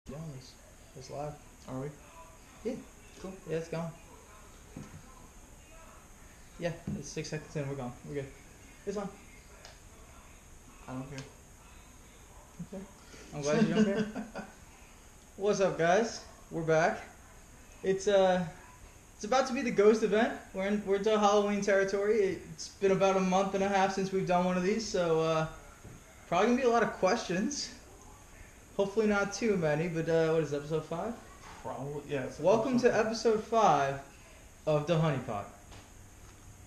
Doing this. It's live. Are we? Yeah. Cool. Yeah, it's gone. Yeah, it's 6 seconds in. We're gone. We're good. It's on. I don't care. Okay. I'm glad you don't care. What's up, guys? We're back. It's about to be the ghost event. We're into Halloween territory. It's been about a month and a half since we've done one of these, so probably gonna be a lot of questions. Hopefully not too many, but what is it, episode 5? Probably, yeah. Welcome to episode 5 of the HoneyPot.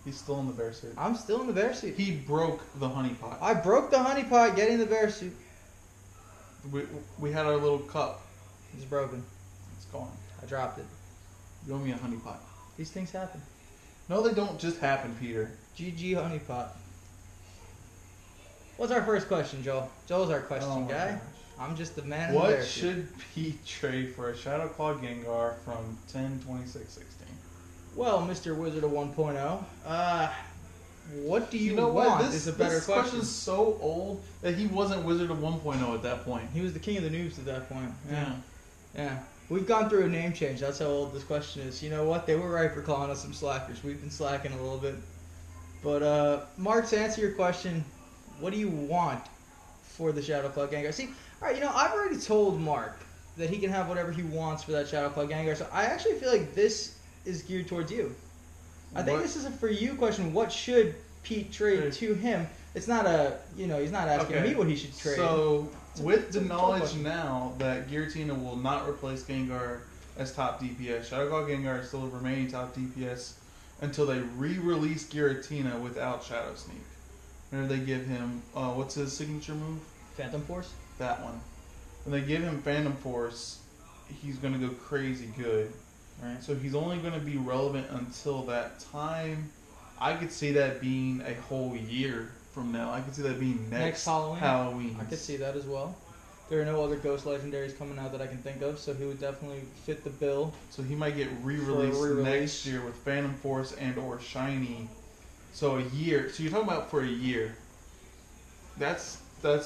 He's still in the bear suit. I'm still in the bear suit. He broke the honeypot. I broke the HoneyPot getting the bear suit. We had our little cup. It's broken. It's gone. I dropped it. You owe me a honeypot. These things happen. No, they don't just happen, Peter. GG HoneyPot. What's our first question, Joel? Joel's our question guy. Gosh. I'm just the man in the What bear suit. should Pete trade for a Shadow Claw Gengar from 10-26-16? Well, Mr. Wizard of 1.0, what do you know want what? is a better this question. question's so old that he wasn't Wizard of 1.0 at that point. He was the king of the noobs at that point. Yeah. Yeah. We've gone through a name change. That's how old this question is. You know what? They were right for calling us some slackers. We've been slacking a little bit. But, Mark, to answer your question, what do you want for the Shadow Claw Gengar? See, alright, I've already told Mark that he can have whatever he wants for that Shadow Claw Gengar, so I actually feel like this is geared towards you. I think this is a for you question. What should Pete trade to him? It's not he's not asking me what he should trade. So, with the knowledge question. now that Giratina will not replace Gengar as top DPS, Shadow Claw Gengar is still remaining top DPS until they re-release Giratina without Shadow Sneak. Whenever they give him, what's his signature move? Phantom Force? That one. When they give him Phantom Force, he's going to go crazy good. Right. So he's only going to be relevant until that time. I could see that being a whole year from now. I could see that being next Halloween. I could see that as well. There are no other Ghost Legendaries coming out that I can think of, so he would definitely fit the bill. So he might get re-released next year with Phantom Force and or Shiny. So a year. So you're talking about for a year. That's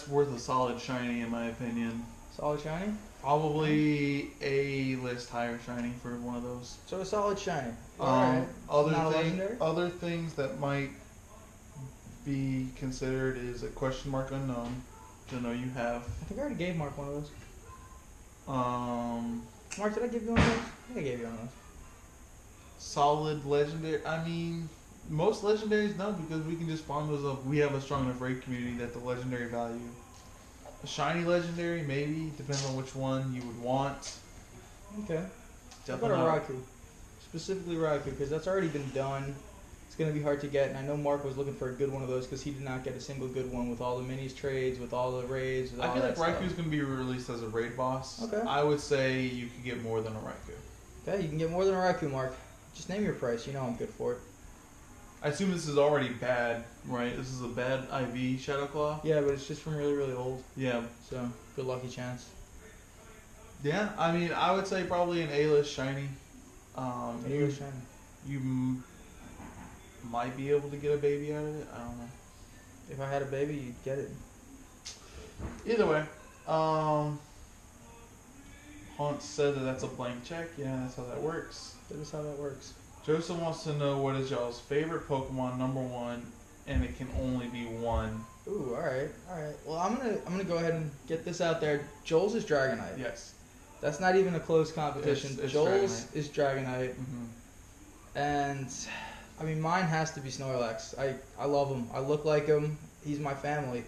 worth a solid Shiny in my opinion. Solid Shiny? Probably a list higher Shiny for one of those. So a solid Shiny. Alright. Other things that might be considered is a question mark unknown, which I know you have. I think I already gave Mark one of those. Um, Mark, did I give you one of those? I think I gave you one of those. Solid legendary. I mean, most legendaries no, because we can just farm those up. We have a strong enough raid community that the legendary value. A shiny legendary, maybe, depends on which one you would want. Okay. Definitely. What about a Raikou? Specifically Raikou, because that's already been done. It's going to be hard to get, and I know Mark was looking for a good one of those because he did not get a single good one with all the minis trades, with all the raids, with all I feel that like Raikou's going to be released as a raid boss. Okay. I would say you could get more than a Raikou. Okay, you can get more than a Raikou, Mark. Just name your price. You know I'm good for it. I assume this is already bad, right? This is a bad IV Shadow Claw? Yeah, but it's just from really, really old. Yeah. So, good lucky chance. Yeah, I mean, I would say probably an A-list shiny. A-list shiny. You might be able to get a baby out of it. I don't know. If I had a baby, you'd get it. Either way, Hunt said that that's a blank check. Yeah, that's how that works. That is how that works. Joseph wants to know what is y'all's favorite Pokemon #1, and it can only be one. Ooh, all right. Well, I'm gonna go ahead and get this out there. Joel's is Dragonite. Yes. That's not even a close competition. It's Joel's Dragonite. is Dragonite, and I mean mine has to be Snorlax. I love him. I look like him. He's my family.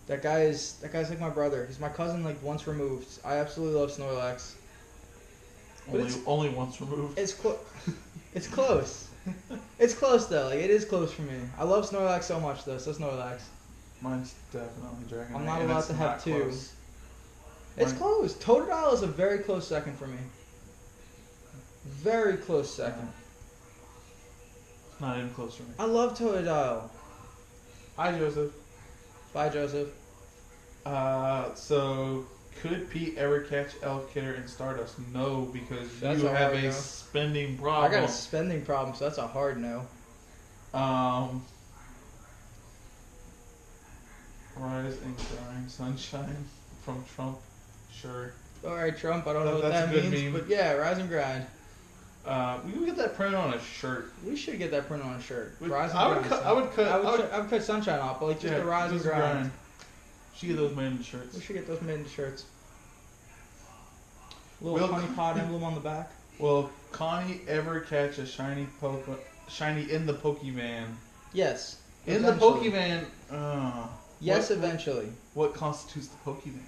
That guy's like my brother. He's my cousin, like once removed. I absolutely love Snorlax. Only once removed. It's It's close. It's close though. Like it is close for me. I love Snorlax so much though. So Snorlax. Mine's definitely Dragonite. I'm not allowed to have two. Close. It's close. Totodile is a very close second for me. Very close second. Not even close for me. I love Totodile. Hi, Joseph. Bye, Joseph. So could Pete ever catch Elkitter in Stardust? No, because That's you a have hard a no. spending problem. I got a spending problem, so that's a hard no. Rise and grind, sunshine from Trump. Sure. All right, Trump. I don't know what That's that a good means, meme. but yeah, rise and grind. We can get that printed on a shirt. We should get that printed on a shirt. With- Rise and I would grind. cut- son. I would cut- I would cut sunshine off, but like just the rise and just grind. Should get those made into shirts. We should get those made into shirts. Little Will- HoneyPot emblem on the back. Will Connie ever catch a shiny in the Pokevan? Yes. In the Eventually. Pokevan. Yes, what- eventually. What constitutes the Pokevan?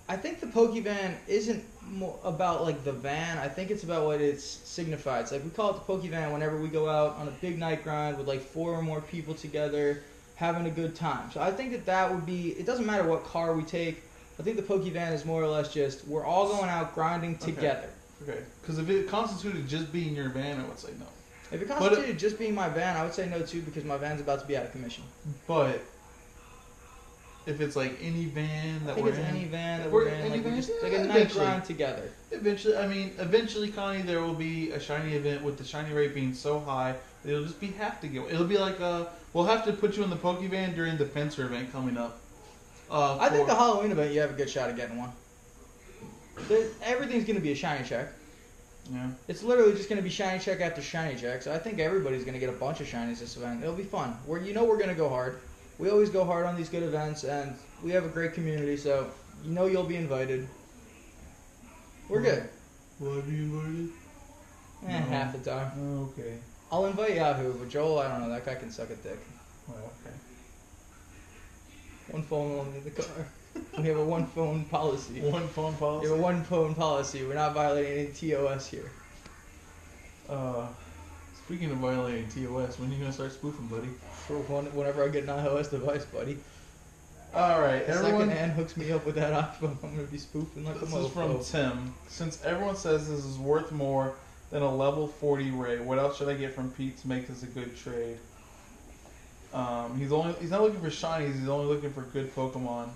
I think the Pokevan isn't more about like the van. I think it's about what it signifies. Like we call it the Pokevan whenever we go out on a big night grind with like 4 or more people together, having a good time. So I think that would be. It doesn't matter what car we take. I think the Pokevan is more or less just we're all going out grinding together. Okay. Because if it constituted just being your van, I would say no. If it constituted just being my van, I would say no too because my van's about to be out of commission. But if it's like any van that I think we're it's in, any van that If we're we're in, any like we van, just yeah, like a night eventually. grind together. Eventually, Connie, there will be a shiny event with the shiny rate being so high that it'll just be have to go. It'll be like we'll have to put you in the Pokevan during the Fencer event coming up. I think the Halloween event you have a good shot at getting one. Everything's gonna be a shiny check. Yeah. It's literally just going to be shiny check after shiny check, so I think everybody's going to get a bunch of shinies this event. It'll be fun. We're going to go hard. We always go hard on these good events, and we have a great community, so you'll be invited. We're good. Will I be invited? No. Half the time. Oh, okay. I'll invite Yahoo, but Joel, I don't know. That guy can suck a dick. Well, okay. One phone only in the car. We have a one phone policy. One phone policy. We have a one phone policy. We're not violating any TOS here. Speaking of violating TOS, when are you gonna start spoofing, buddy? Whenever I get an iOS device, buddy. All right, The everyone. second hand hooks me up with that iPhone. I'm gonna be spoofing like a This is from mofo. Tim. Since everyone says this is worth more than a level 40 ray, what else should I get from Pete to make this a good trade? He's not looking for shinies. He's only looking for good Pokemon.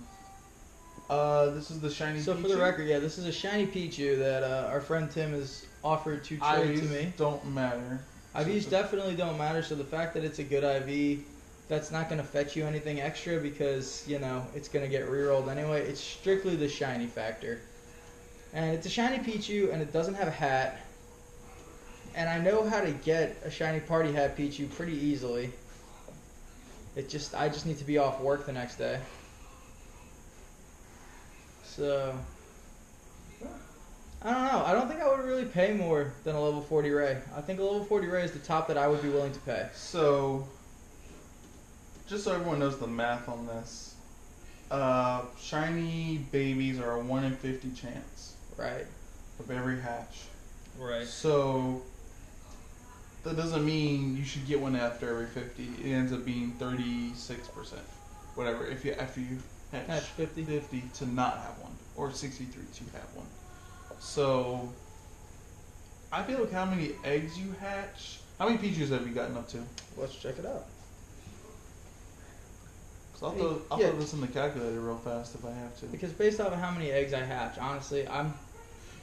This is the shiny. So Pichu. for the record, yeah, this is a shiny Pichu that our friend Tim has offered to trade to me. IVs don't matter. IVs definitely don't matter. So the fact that it's a good IV, that's not going to fetch you anything extra because it's going to get rerolled anyway. It's strictly the shiny factor, and it's a shiny Pichu, and it doesn't have a hat. And I know how to get a shiny party hat Pichu pretty easily. I just need to be off work the next day. So, I don't know. I don't think I would really pay more than a level 40 Ray. I think a level 40 Ray is the top that I would be willing to pay. So, just so everyone knows the math on this, shiny babies are a 1 in 50 chance Right. of every hatch. Right. So, that doesn't mean you should get one after every 50. It ends up being 36%. Whatever. After you hatch 50 to not have one, or 63 to have one. So, I feel like how many eggs you hatch. How many Pichus have you gotten up to? Let's check it out. I'll throw this in the calculator real fast if I have to. Because based off of how many eggs I hatch, honestly,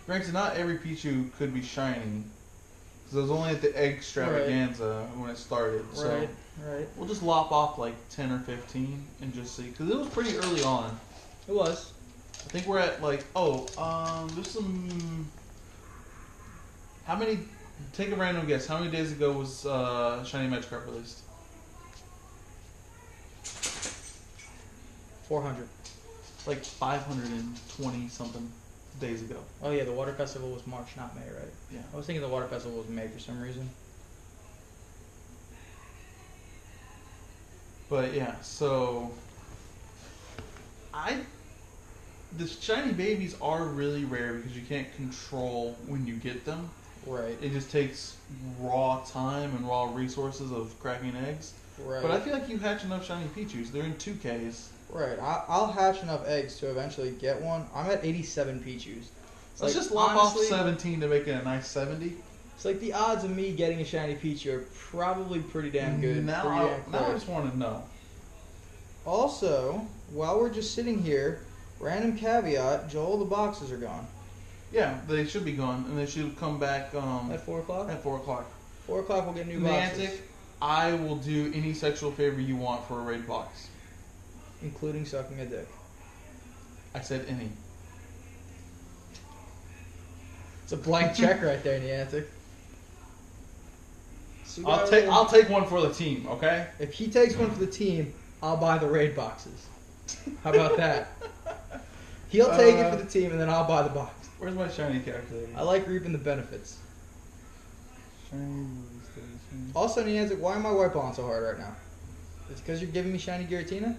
Granted, not every Pichu could be shiny. Because it was only at the egg extravaganza when it started. So right. we'll just lop off like 10 or 15 and just see. Because it was pretty early on. It was. I think we're at like, there's some... How many... Take a random guess. How many days ago was Shiny Magikarp released? 400. Like 520 something days ago. Oh yeah, the water festival was March, not May, right? Yeah. I was thinking the water festival was May for some reason. But yeah, so the shiny babies are really rare because you can't control when you get them. Right. It just takes raw time and raw resources of cracking eggs. Right. But I feel like you hatch enough shiny Pichus. They're in 2Ks. Right. I'll hatch enough eggs to eventually get one. I'm at 87 Pichus. Let's just lop off 17 to make it a nice 70. It's like the odds of me getting a shiny Pichu are probably pretty damn good. Now I just want to know. Also, while we're just sitting here, random caveat, Joel, the boxes are gone. Yeah, they should be gone, and they should come back At 4 o'clock? at 4 o'clock. 4 o'clock we'll get new boxes. Niantic, I will do any sexual favor you want for a raid box. Including sucking a dick. I said any. It's a blank check right there, Niantic. So I'll take one for the team, okay? If he takes one for the team, I'll buy the raid boxes. How about that? He'll take it for the team, and then I'll buy the box. Where's my shiny calculator? I like reaping the benefits. Shiny. Also, Niantic, why am I white balling so hard right now? It's because you're giving me shiny Giratina?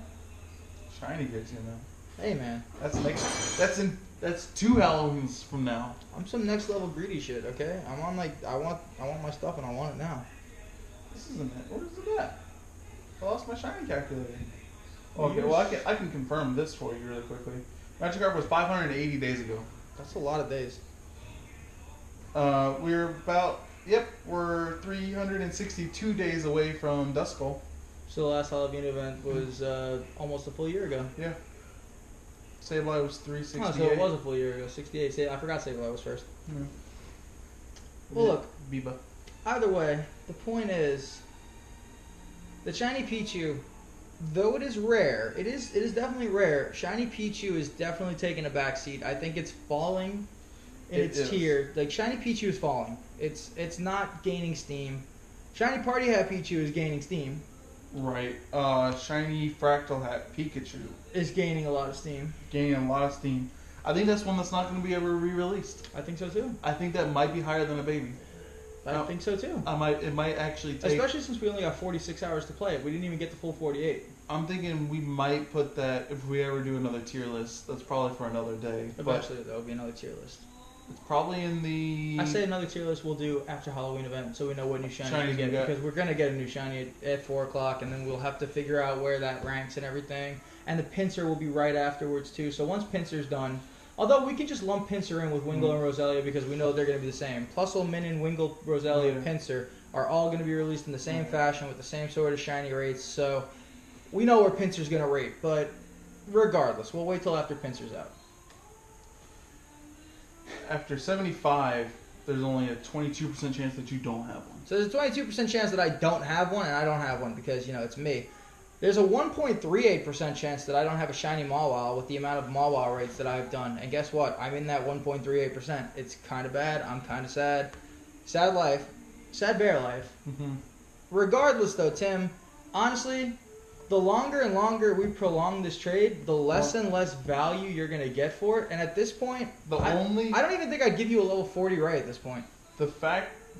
Shiny Giratina. Hey, man. That's 2 Halloweens from now. I'm some next level greedy shit, okay? I'm on like I want my stuff and I want it now. This isn't it. Where's it at? I lost my shiny calculator. Okay, well I can confirm this for you really quickly. Magikarp was 580 days ago. That's a lot of days. We're 362 days away from Duskull. So the last Halloween event was almost a full year ago. Yeah. Sableye was 368. Oh, so it was a full year ago. 68. I forgot Sableye was first. Yeah. Well, look. Biba. Either way, the point is, the shiny Pichu, though it is rare, it is definitely rare. Shiny Pichu is definitely taking a backseat. I think it's falling in its tier. Like shiny Pichu is falling. It's not gaining steam. Shiny Party Hat Pichu is gaining steam. Right. Shiny Fractal Hat Pikachu is gaining a lot of steam. Gaining a lot of steam. I think that's one that's not going to be ever re-released. I think so too. I think that might be higher than a baby. I think so too. It might actually take... Especially since we only got 46 hours to play it. We didn't even get the full 48. I'm thinking we might put that, if we ever do another tier list, that's probably for another day. Eventually there will be another tier list. It's probably in the... I say another tier list we'll do after Halloween event so we know what new shiny we get. Because we're going to get a new shiny at 4 o'clock and then we'll have to figure out where that ranks and everything. And the pincer will be right afterwards too. So once pincer's done... Although we can just lump Pinsir in with Wingull and Roselia because we know they're going to be the same. Plusle, Min, Wingull, Roselia, Pinsir are all going to be released in the same fashion with the same sort of shiny rates. So we know where Pinsir's going to rate. But regardless, we'll wait till after Pinsir's out. After 75, there's only a 22% chance that you don't have one. So there's a 22% chance that I don't have one, and I don't have one because, you know, it's me. There's a 1.38% chance that I don't have a shiny Mawile with the amount of Mawile rates that I've done. And guess what? I'm in that 1.38%. It's kind of bad. I'm kind of sad. Sad life. Sad bear life. Mm-hmm. Regardless, though, Tim, honestly, the longer and longer we prolong this trade, the less and less value you're going to get for it. And at this point, I don't even think I'd give you a level 40 Ray at this point. The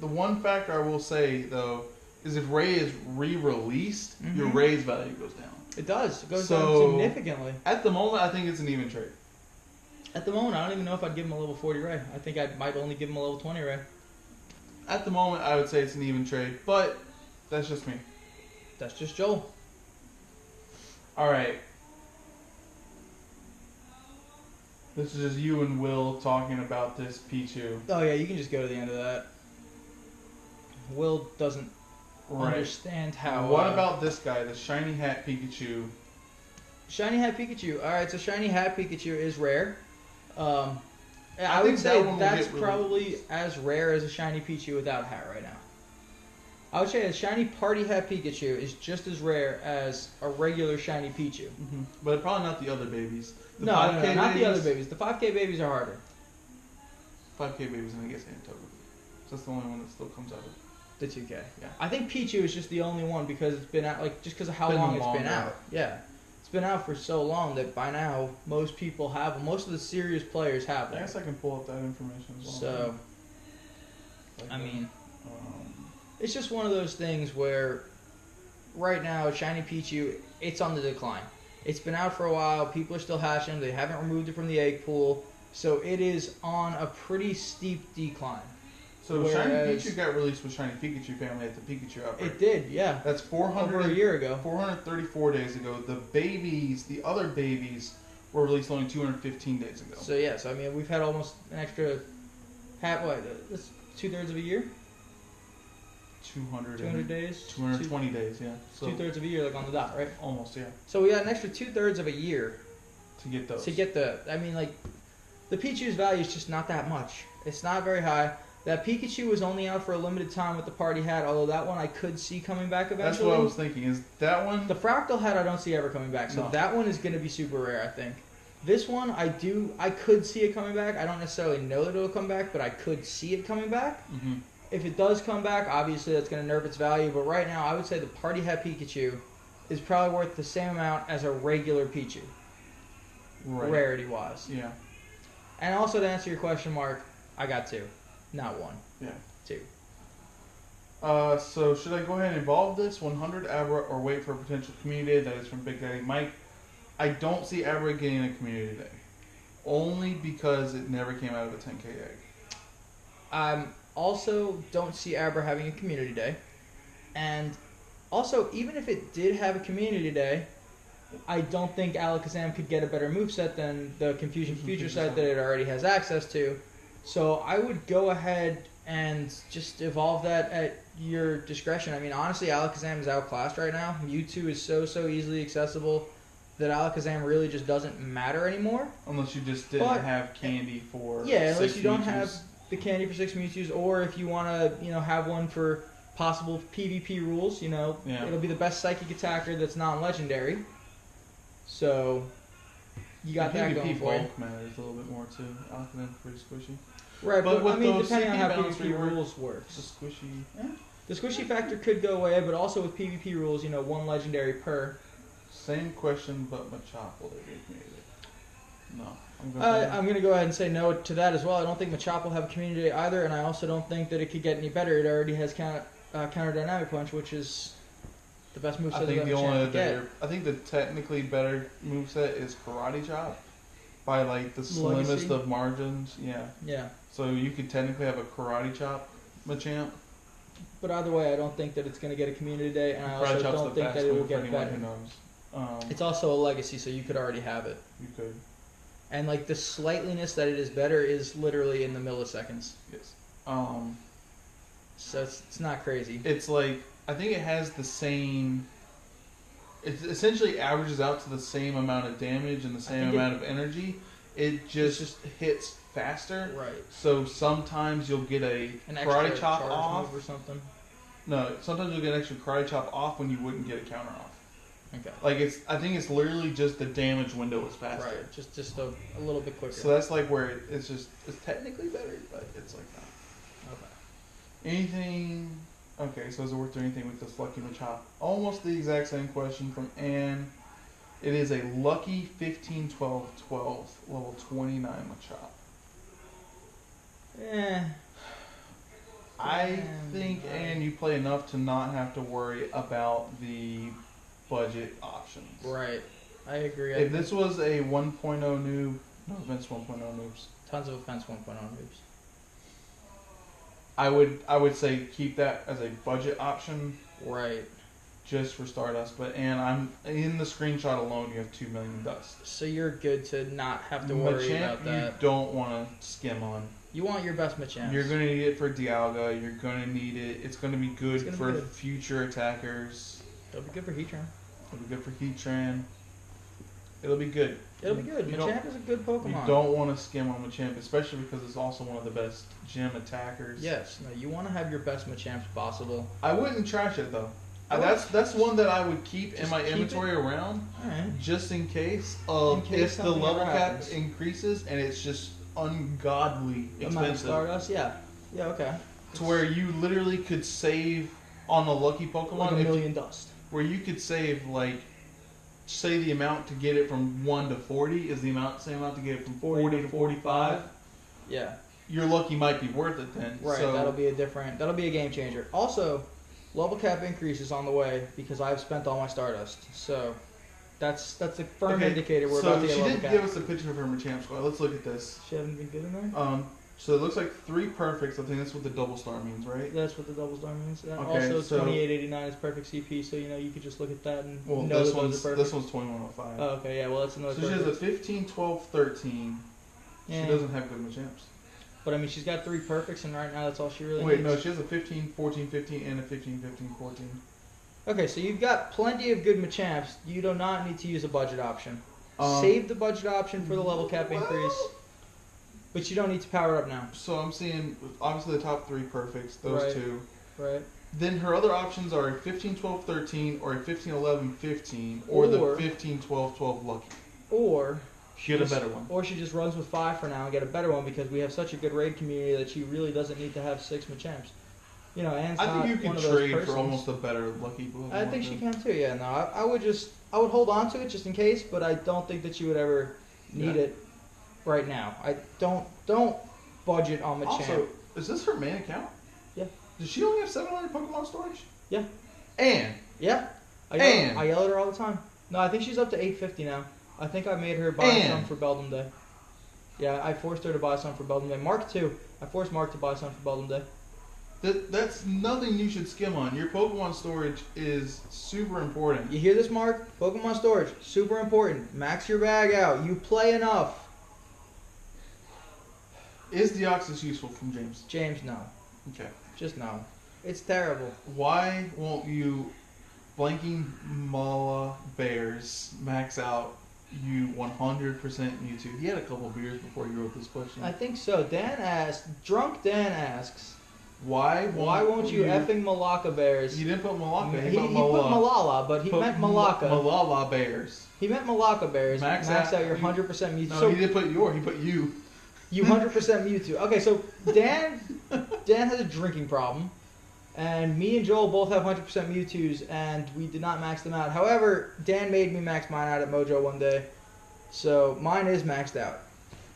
one factor I will say, though, is if Ray is re-released, your Ray's value goes down. It does. It goes down significantly. At the moment, I think it's an even trade. At the moment, I don't even know if I'd give him a level 40 Ray. I think I might only give him a level 20 Ray. At the moment, I would say it's an even trade, but that's just me. That's just Joel. All right. This is just you and Will talking about this Pichu. Oh, yeah, you can just go to the end of that. Will doesn't understand how... What about this guy, the Shiny Hat Pikachu? Shiny Hat Pikachu. Alright, so Shiny Hat Pikachu is rare. I would say that's probably as rare as a Shiny Pichu without a hat right now. I would say a Shiny Party Hat Pikachu is just as rare as a regular Shiny Pichu. Mm-hmm. But probably not the other babies. No, not the other babies. The 5K babies are harder. 5K babies, and I guess Antoga. So that's the only one that still comes out of the 2K. Yeah. I think Pichu is just the only one because it's been out, like, just because of how long it's been out. Yeah. It's been out for so long that by now most people have them. Most of the serious players have them. I guess I can pull up that information as well. So, I mean, it's just one of those things where right now, Shiny Pichu, it's on the decline. It's been out for a while. People are still hatching them. They haven't removed it from the egg pool. So it is on a pretty steep decline. So Shiny Pikachu got released with Shiny Pikachu family at the Pikachu outbreak. It did, yeah. That's over a year ago. 434 days ago. The other babies, were released only 215 days ago. So yeah, I mean we've had almost an extra that's 2/3 of a year. 200 days. 220 days, yeah. So 2/3 of a year, like on the dot, right? Almost, yeah. So we got an extra 2/3 of a year to get those. I mean, like the Pichu's value is just not that much. It's not very high. That Pikachu was only out for a limited time with the party hat, although that one I could see coming back eventually. That's what I was thinking. Is that one? The Fractal hat I don't see ever coming back, so that one is going to be super rare, I think. This one, I could see it coming back. I don't necessarily know that it'll come back, but I could see it coming back. Mm-hmm. If it does come back, obviously that's going to nerf its value. But right now, I would say the Party Hat Pikachu is probably worth the same amount as a regular Pichu, rarity-wise. Yeah. And also to answer your question, Mark, I got 2, not 1. Yeah. 2. So should I go ahead and evolve this 100 Abra or wait for a potential community day? That is from Big Daddy Mike. I don't see Abra getting a community day. Only because it never came out of a 10k egg. Also don't see Abra having a community day. And also, even if it did have a community day, I don't think Alakazam could get a better moveset than the Confusion Future set that it already has access to. So I would go ahead and just evolve that at your discretion. I mean, honestly, Alakazam is outclassed right now. Mewtwo is so easily accessible that Alakazam really just doesn't matter anymore. Unless you just didn't have candy for unless you don't Mewtwo's. have the candy for 6 Mewtwo's, or if you want to, have one for possible PvP rules, it'll be the best psychic attacker that's non-legendary. So, you got that going for you. PvP bulk matters a little bit more too. Alakazam's pretty squishy. Right, but with I mean, those depending on how CP PvP rules works. The squishy. The squishy factor could go away, but also with PvP rules, 1 legendary per. Same question, but Machop will there be a community? No. I'm going to go ahead and say no to that as well. I don't think Machop will have a community day either, and I also don't think that it could get any better. It already has counter dynamic punch, which is the best moveset that Machamp can get. I think the technically better moveset is Karate Chop by like the slimmest of margins. Yeah. Yeah. So you could technically have a Karate Chop Machamp. But either way, I don't think that it's going to get a community day, and I also don't think that it will get better. Who knows? It's also a legacy, so you could already have it. You could. And like the slightliness that it is better is literally in the milliseconds. Yes. So it's not crazy. It's like, I think it has the same. It essentially averages out to the same amount of damage and the same amount of energy. It just hits faster. Right. So sometimes you'll get an Karate Chop off or something. No, sometimes you'll get an extra Karate Chop off when you wouldn't get a counter off. Okay. Like I think it's literally just the damage window is faster. Right. Just a little bit quicker. So that's like where it's technically better, but it's like that. Okay. Anything? Okay, so is it worth doing anything with this Lucky Machop? Almost the exact same question from Anne. It is a Lucky 15, 12, 12, level 29 Machop. I think, Anne, you play enough to not have to worry about the budget options. Right. I agree. If this was a 1.0 noob, no offense, 1.0 noobs. Tons of offense 1.0 noobs. I would say keep that as a budget option. Right. Just for Stardust, but I'm in the screenshot alone. You have 2 million dust. So you're good to not have to worry about that. You don't want to skim on. You want your best Machamp. You're going to need it for Dialga. You're going to need it. It's going to be good for future attackers. It'll be good for Heatran. It'll be good for Heatran. It'll be good. It'll be good. Machamp is a good Pokemon. You don't want to skim on Machamp, especially because it's also one of the best gym attackers. Yes. No, you want to have your best Machamps possible. I wouldn't trash it though. That's one that I would keep in my inventory around, just in case if the level cap increases and it's just ungodly expensive. Stardust, yeah, okay. To where you literally could save on a lucky Pokemon like a million dust. Where you could save say the amount to get it from 1 to 40 is the same amount to get it from 40 to 45. Yeah. Your lucky might be worth it then. Right. So, that'll be a game changer. Also, level cap increase is on the way because I've spent all my Stardust. So that's a firm indicator we're about to get level cap. So she did give us a picture of her Machamp squad. Let's look at this. She hasn't been good in there? So it looks like 3 perfects. I think that's what the double star means, right? That's what the double star means. Okay, also, 2889 is perfect CP, so you could just look at that and know this that those are perfect. This one's 2105. Oh, okay, yeah, well that's another. So she has a 15, 12, 13. Yeah. She doesn't have good Machamps. But I mean, she's got 3 perfects, and right now that's all she really needs. Wait, no, she has a 15, 14, 15, and a 15, 15, 14. Okay, so you've got plenty of good Machamps. You do not need to use a budget option. Save the budget option for the level cap increase. But you don't need to power it up now. So I'm seeing, obviously, the top 3 perfects, those 2. Right. Then her other options are a 15, 12, 13, or a 15, 11, 15, or the 15, 12, 12 lucky. Or Get a better one. Or she just runs with 5 for now and get a better one because we have such a good raid community that she really doesn't need to have 6 Machamps. You know, Anne's I not think you one can of those trade persons. for almost a better lucky Pokemon. I think she can too. Yeah, no, I would hold on to it just in case, but I don't think that she would ever need it right now. I don't budget on Machamp. Also, is this her main account? Yeah. Does she only have 700 Pokemon storage? Yeah. And yeah, I yell at her all the time. No, I think she's up to 850 now. I think I made her buy some for Beldum Day. Yeah, I forced her to buy some for Beldum Day. Mark too. I forced Mark to buy some for Beldum Day. That's nothing you should skim on. Your Pokemon storage is super important. You hear this, Mark? Pokemon storage, super important. Max your bag out. You play enough. Is Deoxys useful from James? James, no. Okay. Just no. It's terrible. Why won't you blanking Mala Bears max out you 100% Mewtwo? He had a couple beers before he wrote this question. I think so. Drunk Dan asks, Why won't you effing Malacca Bears? He didn't put Malacca. He put Malala, but he meant Malacca. Malala Bears. He meant Malacca Bears. Max out your 100% Mewtwo. No, he didn't put your. He put you. You 100% Mewtwo. Okay, so Dan has a drinking problem, and me and Joel both have 100% Mewtwo's, and we did not max them out. However, Dan made me max mine out at Mojo one day, so mine is maxed out.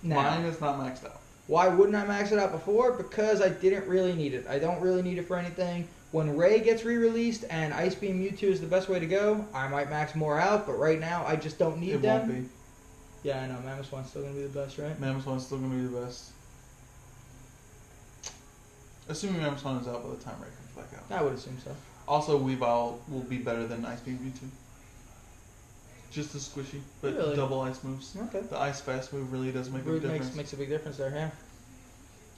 Now, mine is not maxed out. Why wouldn't I max it out before? Because I didn't really need it. I don't really need it for anything. When Ray gets re-released and Ice Beam Mewtwo is the best way to go, I might max more out, but right now I just don't need them. It won't be. Yeah, I know. Mamoswine's still going to be the best, right? Mamoswine's still going to be the best. Assuming Mamoswine is out by the time Ray comes back out. I would assume so. Also, Weavile will be better than Ice Beam Mewtwo. Just as squishy, but really? Double ice moves. Okay. The ice fast move really does make a big difference. Makes a big difference there,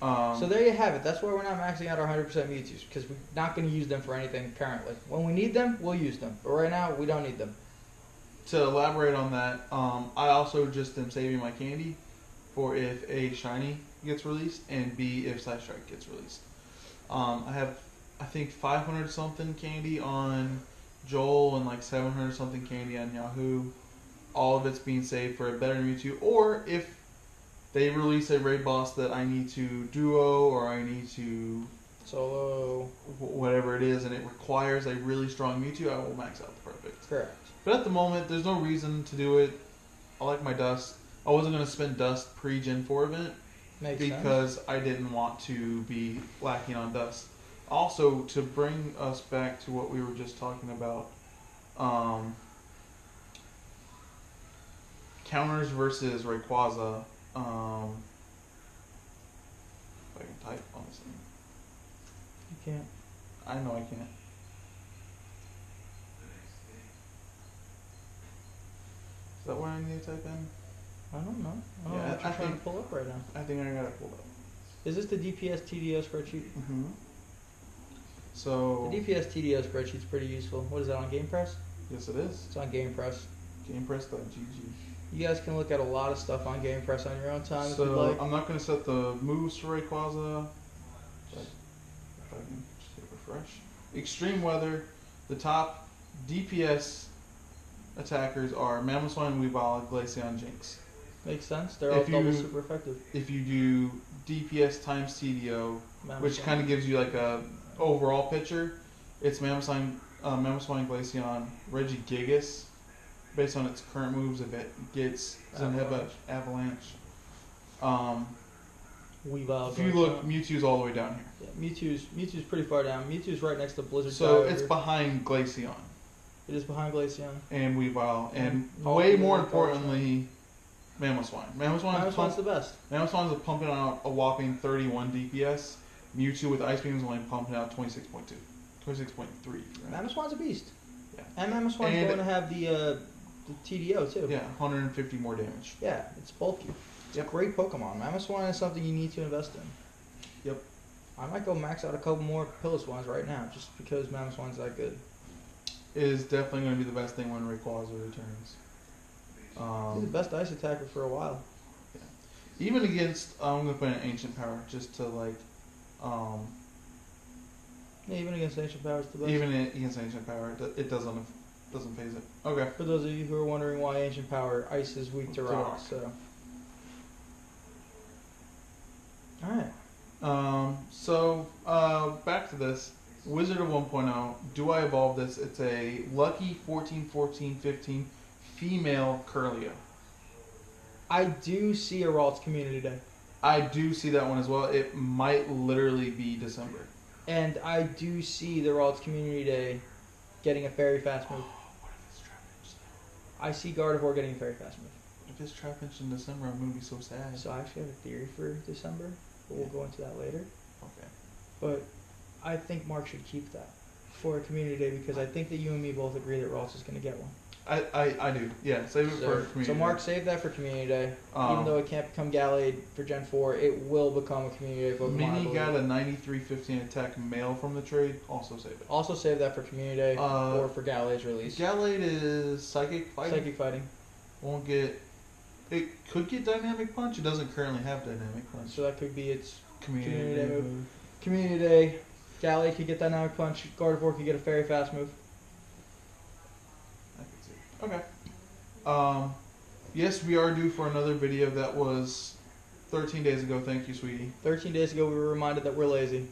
yeah. So there you have it. That's why we're not maxing out our 100% Mewtwo's, because we're not going to use them for anything currently. When we need them, we'll use them. But right now, we don't need them. To elaborate on that, I also just am saving my candy for if A, Shiny gets released, and B, if Psystrike gets released. I have, I think, 500 something candy on Joel and like 700 something candy on Yahoo. All of it's being saved for a better Mewtwo, or if they release a raid boss that I need to duo or I need to solo, whatever it is, and it requires a really strong Mewtwo, I will max out the perfect. Correct. But at the moment, there's no reason to do it. I like my dust. I wasn't going to spend dust pre-Gen 4 event because I didn't want to be lacking on dust. Also, to bring us back to what we were just talking about, counters versus Rayquaza. If I can type, honestly. You can't. I know I can't. Is that what I need to type in? I don't know. I don't know what you're trying to pull up right now. I think I got it pulled up. Is this the DPS TDO spreadsheet? Mm-hmm. So the DPS TDO spreadsheet's pretty useful. What is that, on Game Press? Yes, it is. It's on Game Press. GamePress.gg. You guys can look at a lot of stuff on Game Press on your own time if you'd So like. I'm not going to set the moves for Rayquaza. If I can just hit refresh. Extreme Weather. The top DPS attackers are Mamoswine, Weavile, Glaceon, Jinx. Makes sense. They're all double super effective. If you do DPS times TDO, which kind of gives you like a overall picture, it's Mamoswine, Glaceon, Regigigas, based on its current moves. If it gets Avalanche. Weavile. If you look, Mewtwo's all the way down here. Yeah, Mewtwo's pretty far down. Mewtwo's right next to Blizzard. So it's behind Glaceon. It is behind Glaceon. And Weavile, and way more importantly, Mamoswine. Mamoswine's the best. Mamoswine's pumping out a whopping 31 DPS. Mewtwo with Ice Beam is only pumping out 26.2. 26.3. Right? Mamoswine's a beast. Yeah. And Mamoswine's going to have the TDO too. Yeah, 150 more damage. Yeah, it's bulky. It's a great Pokemon. Mamoswine is something you need to invest in. Yep. I might go max out a couple more Piloswines right now, just because Mamoswine's that good. It is definitely going to be the best thing when Rayquaza returns. He's the best ice attacker for a while. Yeah. Even against, I'm going to put an Ancient Power just to like. Yeah, even against Ancient Power, it's the best. Even against Ancient Power, it doesn't Doesn't phase it. Okay. For those of you who are wondering why Ancient Power, Ice is weak to rock, so. Alright. Back to this. Wizard of 1.0. Do I evolve this? It's a Lucky 14, 14, 15 female Curlio. I do see a Ralts Community Day. I do see that one as well. It might literally be December. And I do see the Ralts Community Day getting a very fast move. What if it's Trapinch? I see Gardevoir getting a very fast move. If it's Trapinch in December, I'm going to be so sad. So I actually have a theory for December, but we'll go into that later. Okay. But I think Mark should keep that for a Community Day because I think that you and me both agree that Ralts is going to get one. I do. Yeah, save it for Community So Mark, Day. save that for Community Day. Even though it can't become Gallade for Gen 4, it will become a Community Day Pokemon. Mini got a 93-15 attack male from the trade. Also save it. Also save that for Community Day or for Gallade's release. Gallade is Psychic Fighting. Psychic Fighting. Won't get... It could get Dynamic Punch. It doesn't currently have Dynamic Punch. So that could be its Community Day move. Community Day. Gallade could get Dynamic Punch. Gardevoir could get a Fairy Fast move. I can see. Okay. Yes, we are due for another video. That was 13 days ago. Thank you, sweetie. 13 days ago, we were reminded that we're lazy.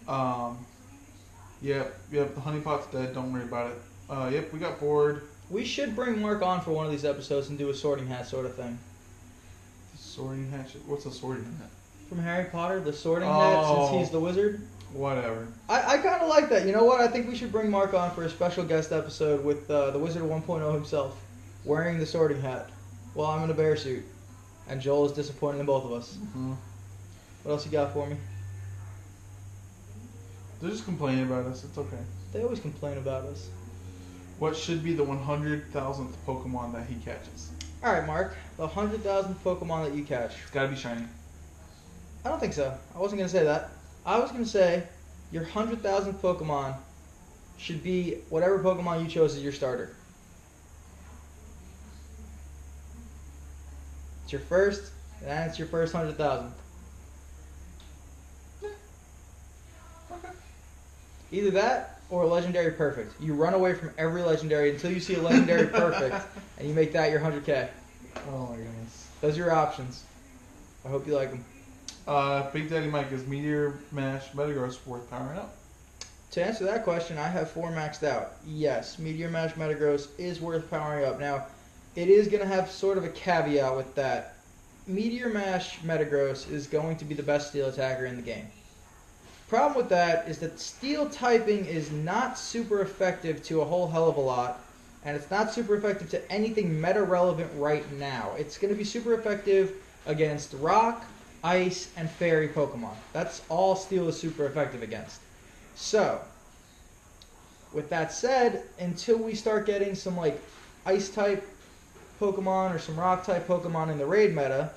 Yep, the HoneyPot's dead. Don't worry about it. Yep, we got bored. We should bring Mark on for one of these episodes and do a sorting hat sort of thing. The sorting hat? What's a sorting hat? From Harry Potter, the sorting hat, since he's the wizard. Whatever. I kind of like that. You know what? I think we should bring Mark on for a special guest episode with the Wizard of 1.0 himself, wearing the sorting hat, while I'm in a bear suit. And Joel is disappointed in both of us. Mm-hmm. What else you got for me? They're just complaining about us. It's okay. They always complain about us. What should be the 100,000th Pokemon that he catches? Alright, Mark. The 100,000th Pokemon that you catch. It's gotta be shiny. I don't think so. I wasn't going to say that. I was going to say your 100,000th Pokemon should be whatever Pokemon you chose as your starter. It's your first, and it's your first 100,000. Yeah. Okay. Either that or a Legendary Perfect. You run away from every Legendary until you see a Legendary Perfect, and you make that your 100K. Oh my goodness. Those are your options. I hope you like them. Big Daddy Mike, is Meteor Mash Metagross worth powering up? To answer that question, I have 4 maxed out. Yes, Meteor Mash Metagross is worth powering up. Now, it is going to have sort of a caveat with that. Meteor Mash Metagross is going to be the best steel attacker in the game. Problem with that is that steel typing is not super effective to a whole hell of a lot, and it's not super effective to anything meta relevant right now. It's going to be super effective against rock, ice, and fairy Pokemon. That's all steel is super effective against. So, with that said, until we start getting some like ice type Pokemon or some rock type Pokemon in the raid meta,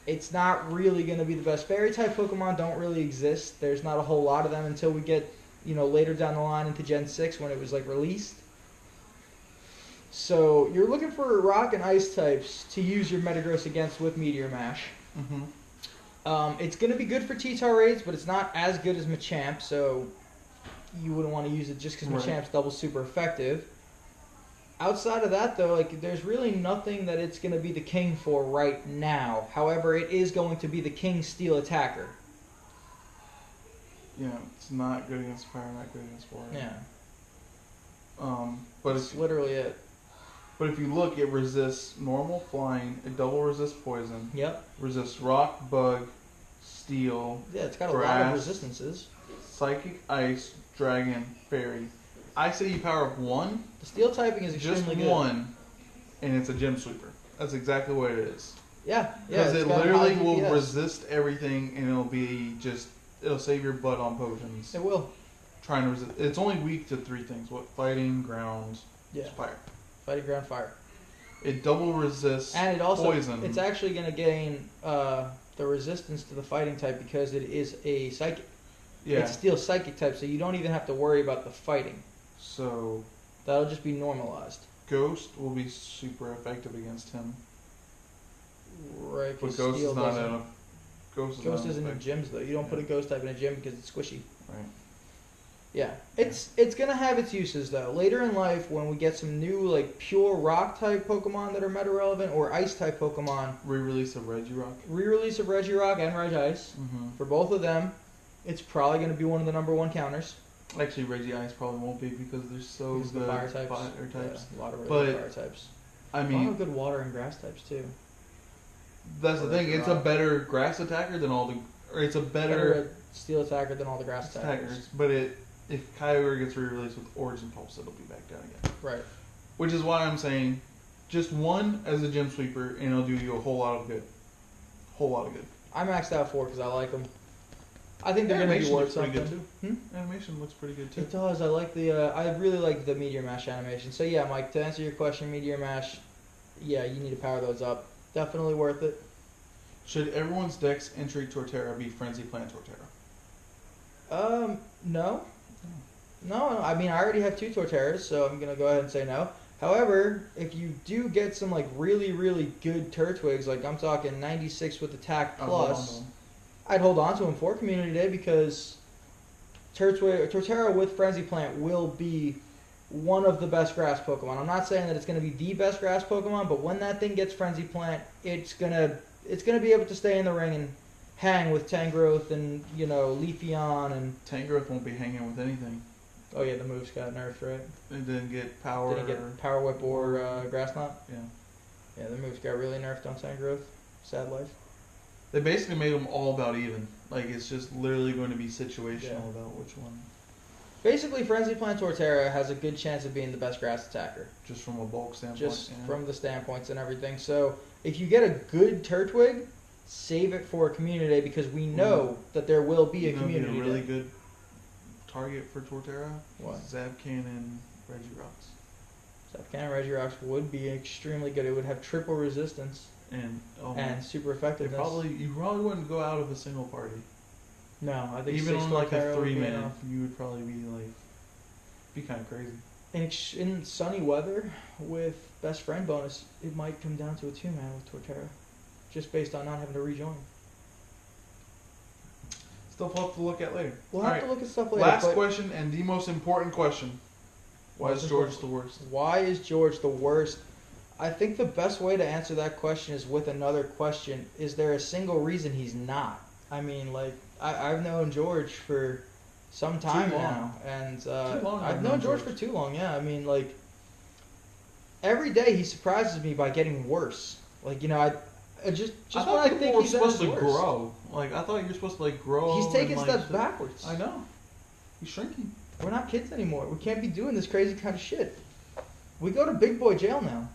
it's not really going to be the best. Fairy type Pokemon don't really exist. There's not a whole lot of them until we get, later down the line into Gen 6 when it was like released. So you're looking for rock and ice types to use your Metagross against with Meteor Mash. Mm-hmm. It's going to be good for T-Tar raids, but it's not as good as Machamp, so you wouldn't want to use it just because Machamp's double super effective. Outside of that, though, there's really nothing that it's going to be the king for right now. However, it is going to be the king steel attacker. Yeah, it's not good against fire, not good against water. Yeah. But That's literally it. But if you look, it resists normal, flying, it double resists poison. Yep. Resists rock, bug, steel. Yeah, it's got a grass, lot of resistances. Psychic, ice, dragon, fairy. I say you power up one. The steel typing is Just extremely good. one, and it's a gym sweeper. That's exactly what it is. Yeah. Because it's it got literally high will DPS. resist everything, and it'll save your butt on potions. It will. Trying to resist. It's only weak to 3 things: fighting, ground, fire. Fighting, ground, fire. It double resists And it also, poison. it's actually going to gain the resistance to the fighting type because it is a psychic. Yeah. It's steel psychic type, so you don't even have to worry about the fighting. So That'll just be normalized. Ghost will be super effective against him. Right, But because Ghost steel is not doesn't. enough. Ghost Ghost isn't in effective. gyms, though. You don't put a ghost type in a gym because it's squishy. Right. Yeah, it's gonna have its uses though. Later in life, when we get some new like pure rock type Pokemon that are meta relevant, or ice type Pokemon, Re-release of Regirock. re-release of Regirock and Regice Mm-hmm. for both of them, it's probably gonna be one of the number one counters. Actually, Regice probably won't be because they're so Because good the fire types. fire types. Yeah, a lot of really But, good fire types. I A lot mean, of good water and grass types too. that's the Or thing. It's a Regirock. better grass attacker than all the, or it's a better a steel attacker than all the grass attackers. attackers. But if Kyogre gets re-released with Origin Pulse, it'll be back down again. Right. Which is why I'm saying, just one as a gym sweeper, and it'll do you a whole lot of good. Whole lot of good. I maxed out 4 because I like them. I think they're going to be Animation worth looks pretty something. good too. Animation looks pretty good too. It does. I like the. I really like the Meteor Mash animation. So yeah, Mike. To answer your question, Meteor Mash. Yeah, you need to power those up. Definitely worth it. Should everyone's Dex entry Torterra be Frenzy Plant Torterra? No. No, I mean, I already have 2 Torterras, so I'm going to go ahead and say no. However, if you do get some, like, really, really good Turtwigs, like I'm talking 96 with attack plus, I'd hold on to them for Community Day because Torterra with Frenzy Plant will be one of the best grass Pokemon. I'm not saying that it's going to be the best grass Pokemon, but when that thing gets Frenzy Plant, it's gonna be able to stay in the ring and hang with Tangrowth and, you know, Leafeon and... Tangrowth won't be hanging with anything. Oh yeah, the moves got nerfed, right? It didn't get power. Didn't get Power Whip or Grass Knot? Yeah. Yeah, the moves got really nerfed on Tangrowth. Sad life. They basically made them all about even. Like, it's just literally going to be situational Yeah. about which one. Basically, Frenzy Plant Torterra has a good chance of being the best grass attacker. Just from a bulk standpoint. Just yeah. from the standpoints and everything. So, if you get a good Turtwig, save it for a Community Day because we know that there will be a You know, Community a really Day. good target for Torterra? What? Zapcan and Regirock. Zapcan and Regirock would be extremely good. It would have triple resistance And, and super you effectiveness. probably wouldn't go out of a single party. No, I think Even 6 on like a Torterra would be 3-man, enough. you would probably be kind of crazy. In sunny weather with best friend bonus, it might come down to a 2-man with Torterra, just based on not having to rejoin. Stuff we'll have to look at later. We'll All have right. to look at stuff later. Last but question and the most important question. Why is George the worst? Why is George the worst? I think the best way to answer that question is with another question. Is there a single reason he's not? I mean, like, I've known George for some time long. now. And long I've known George for too long, yeah. I mean, like, every day he surprises me by getting worse. Like, you know, I just I when thought I people think were he's at supposed his to worst. grow. Like, I thought you're supposed to, like, grow. He's taking and, steps like, backwards. I know. He's shrinking. We're not kids anymore. We can't be doing this crazy kind of shit. We go to big boy jail now.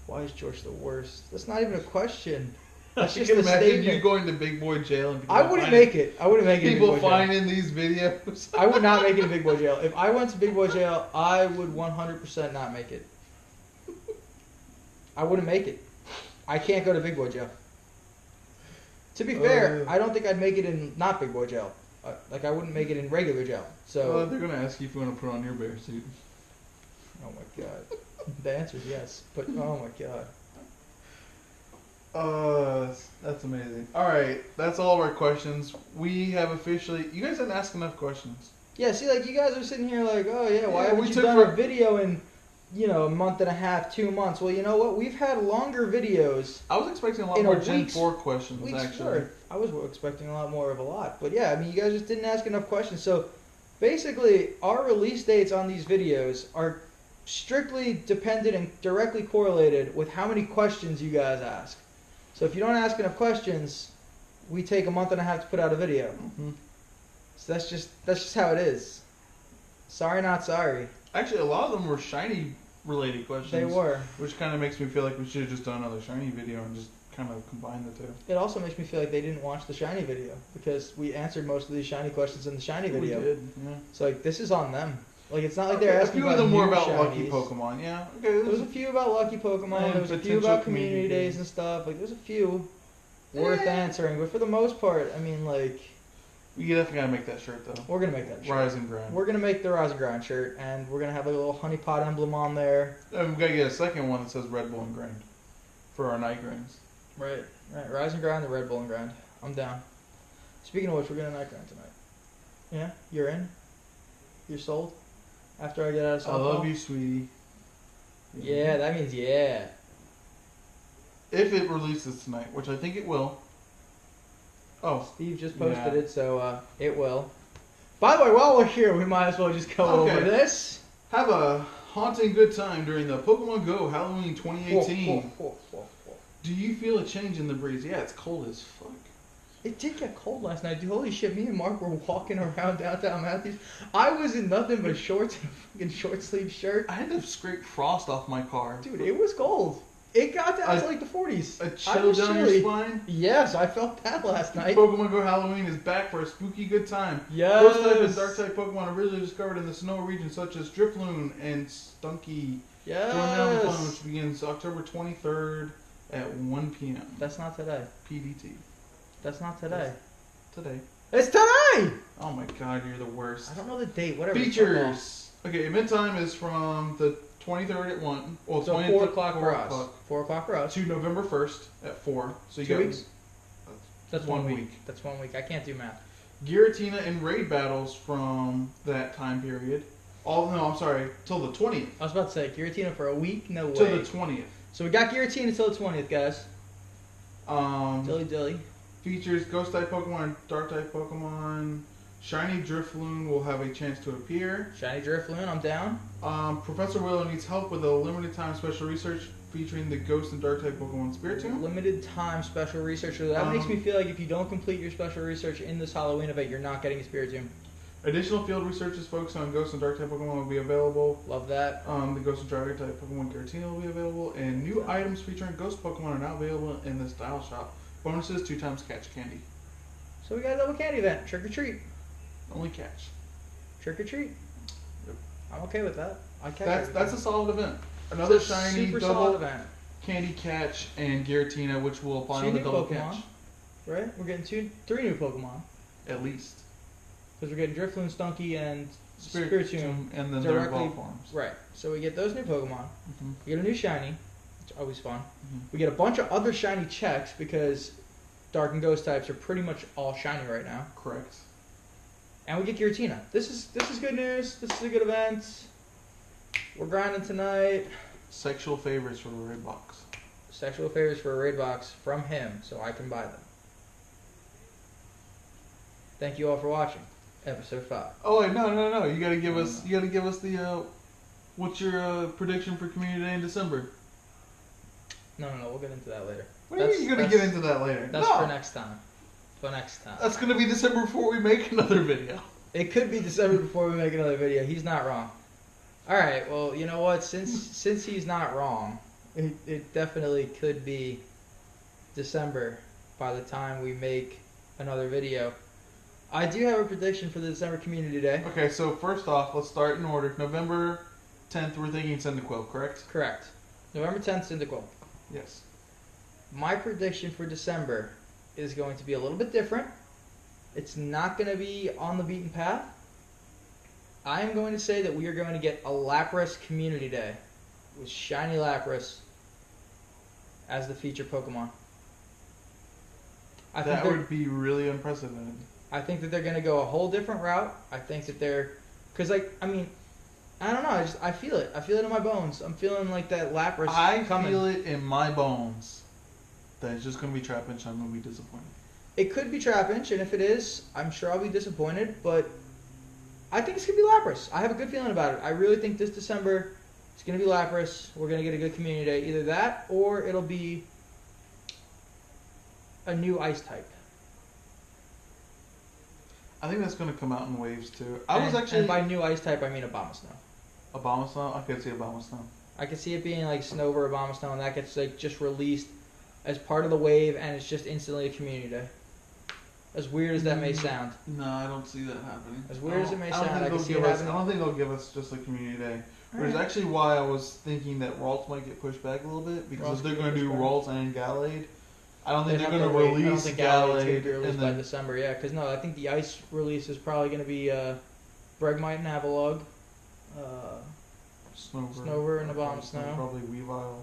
Why is George the worst? That's not even a question. That's I just can a imagine statement. you going to big boy jail and people I wouldn't finding- make it. I wouldn't make it in People big boy jail. finding these videos. I would not make it in big boy jail. If I went to big boy jail, I would 100% not make it. I wouldn't make it. I can't go to big boy jail. To be fair, I don't think I'd make it in not big boy jail. Like, I wouldn't make it in regular jail. So. They're gonna ask you if you want to put on your bear suit. Oh my god. The answer is yes, but oh my god. That's amazing. All right, that's all of our questions. We have officially. You guys didn't ask enough questions. Yeah, see, like, you guys are sitting here like, oh yeah, why Yeah, haven't we you took done for- a video in, you know, a month and a half, 2 months? Well, you know what? We've had longer videos. I was expecting a lot In more a Gen week's- 4 questions, Weeks actually. worth. I was expecting a lot more of a lot, but yeah, I mean, you guys just didn't ask enough questions. So basically, our release dates on these videos are strictly dependent and directly correlated with how many questions you guys ask. So if you don't ask enough questions, we take a month and a half to put out a video. Mm-hmm. So that's just how it is. Sorry, not sorry. Actually, a lot of them were shiny related questions. They were. Which kind of makes me feel like we should have just done another shiny video and just kind of combine the two. It also makes me feel like they didn't watch the shiny video because we answered most of these shiny questions in the shiny video. We did, yeah. So like, this is on them. Like, it's not like they're asking a few about of them were new about shinies. lucky Pokemon, yeah. Okay, There was a few about lucky Pokemon. And There was a few potential about community community days days. and stuff. Like, there's a few worth Eh. answering, but for the most part, I mean, like, we definitely gotta make that shirt though. we're gonna make that shirt. Rise and grind. We're gonna make the Rise and Grind shirt, and we're gonna have like a little HoneyPot emblem on there. And we gotta get a second one that says Red Bull and Grind for our night grinds. Right. Rise and Grind, the Red Bull and Grind. I'm down. Speaking of which, we're gonna night grind tonight. Yeah, you're in. You're sold. After I get out of softball. I love you, sweetie. Yeah, that means yeah. If it releases tonight, which I think it will. Oh, Steve just posted it, so it will. By the way, while we're here, we might as well just go over this. Have a haunting good time during the Pokemon Go Halloween 2018. Do you feel a change in the breeze? Yeah, it's cold as fuck. It did get cold last night, dude. Holy shit, me and Mark were walking around downtown Matthews. I was in nothing but shorts and a fucking short sleeve shirt. I had to scrape frost off my car. Dude, it was cold. It got down to like the 40s. A chill down your spine? Yes, I felt that last night. Pokemon Go Halloween is back for a spooky good time. Yes. Ghost type and dark type Pokemon are originally discovered in the snow regions such as Drifloon and Stunky. Yes. Join down the fun, which begins October 23rd at 1 p.m. That's not today. PDT. That's not today. Today. It's today! Oh my god, you're the worst. I don't know the date. Whatever. Features. Okay, event time is from the 23rd at 1. Well, so 4 o'clock for us. 4 o'clock for us. To November 1st at 4. So you 2 got weeks? That's 1 week. That's 1 week. I can't do math. Giratina and raid battles from that time period. Till the 20th. I was about to say, Giratina for a week? No way. Till the 20th. So we got Giratina till the 20th, guys. Dilly. Features Ghost type Pokemon and Dark type Pokemon. Shiny Drifloon will have a chance to appear. Shiny Drifloon, I'm down. Professor Willow needs help with a limited time special research featuring the Ghost and Dark type Pokemon Spiritomb. Limited time special research. So that makes me feel like if you don't complete your special research in this Halloween event, you're not getting a Spiritomb. Additional field researches focused on Ghost and Dark type Pokemon will be available. Love that. The Ghost and Dark type Pokemon Giratina will be available. And new items featuring Ghost Pokemon are now available in the Style Shop. Bonuses 2 times catch candy. So we got a double candy event. Trick or treat. Only catch. Trick or treat. Yep. I'm okay with that. That's a solid event. Another shiny super double solid event. Candy catch and Giratina, which will apply on the double Pokemon, catch. Right? We're getting 3 new Pokemon. At least. Because we're getting Drifloon, Stunky, and Spiritomb and then their evolved forms. Right. So we get those new Pokemon. Mm-hmm. We get a new shiny, which is always fun. Mm-hmm. We get a bunch of other shiny checks because Dark and Ghost types are pretty much all shiny right now. Correct. And we get Giratina. This is good news. This is a good event. We're grinding tonight. Sexual favors for a raid box. Sexual favors for a raid box from him, so I can buy them. Thank you all for watching. Episode 5. Oh wait, no. You gotta give us the what's your prediction for Community Day in December? No, we'll get into that later. What do you mean you're gonna get into that later? That's for next time. That's gonna be December before we make another video. It could be December before we make another video. He's not wrong. Alright, well, you know what? Since he's not wrong, it definitely could be December by the time we make another video. I do have a prediction for the December Community Day. Okay, so first off, let's start in order. November 10th, we're thinking Cyndaquil, correct? Correct. November 10th, Cyndaquil. Yes. My prediction for December is going to be a little bit different. It's not going to be on the beaten path. I am going to say that we are going to get a Lapras Community Day with Shiny Lapras as the featured Pokemon. That would be really unprecedented. I think that they're going to go a whole different route. I think that they're... Because, I don't know. I feel it. I feel it in my bones. I'm feeling like that Lapras coming. I feel it in my bones that it's just going to be Trapinch. I'm going to be disappointed. It could be Trapinch, and if it is, I'm sure I'll be disappointed, but I think it's going to be Lapras. I have a good feeling about it. I really think this December it's going to be Lapras. We're going to get a good Community Day. Either that, or it'll be a new Ice type. I think that's going to come out in waves, too. And by new Ice type, I mean Abomasnow. Abomasnow? I could see Abomasnow. I could see it being like Snover, Abomasnow, and that gets just released as part of the wave, and it's just instantly a Community Day. As weird as that may sound. No, I don't see that happening. As weird as it may sound, I can see it happening. I don't think they'll give us just a Community Day. Which is actually why I was thinking that Ralts might get pushed back a little bit, because if they're going to do Ralts and Gallade, I don't think they're going to release Gallade by December. Yeah, because I think the Ice release is probably going to be Bregmite and Avalugg, Snover and Abomasnow. Probably Weavile.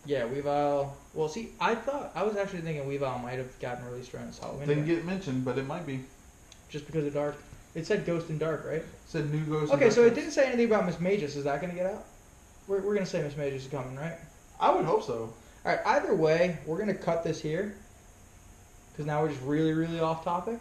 Yeah, Weavile. Well, see, I was actually thinking Weavile might have gotten released around this Halloween. Didn't get mentioned, but it might be. Just because of Dark. It said Ghost in Dark, right? Said new Ghost. Okay, in so it Dark. didn't say anything about Miss Magus. Is that going to get out? We're going to say Miss Magus is coming, right? I would hope so. All right, either way, we're going to cut this here because now we're just really, really off topic.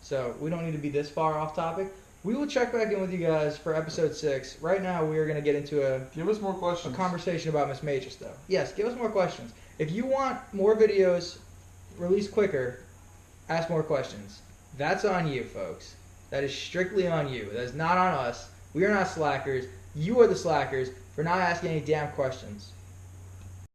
So we don't need to be this far off topic. We will check back in with you guys for episode 6. Right now, we are going to get into Give us more a questions. conversation about Miss Magus, though. Yes, give us more questions. If you want more videos released quicker, ask more questions. That's on you, folks. That is strictly on you. That is not on us. We are not slackers. You are the slackers for not asking any damn questions.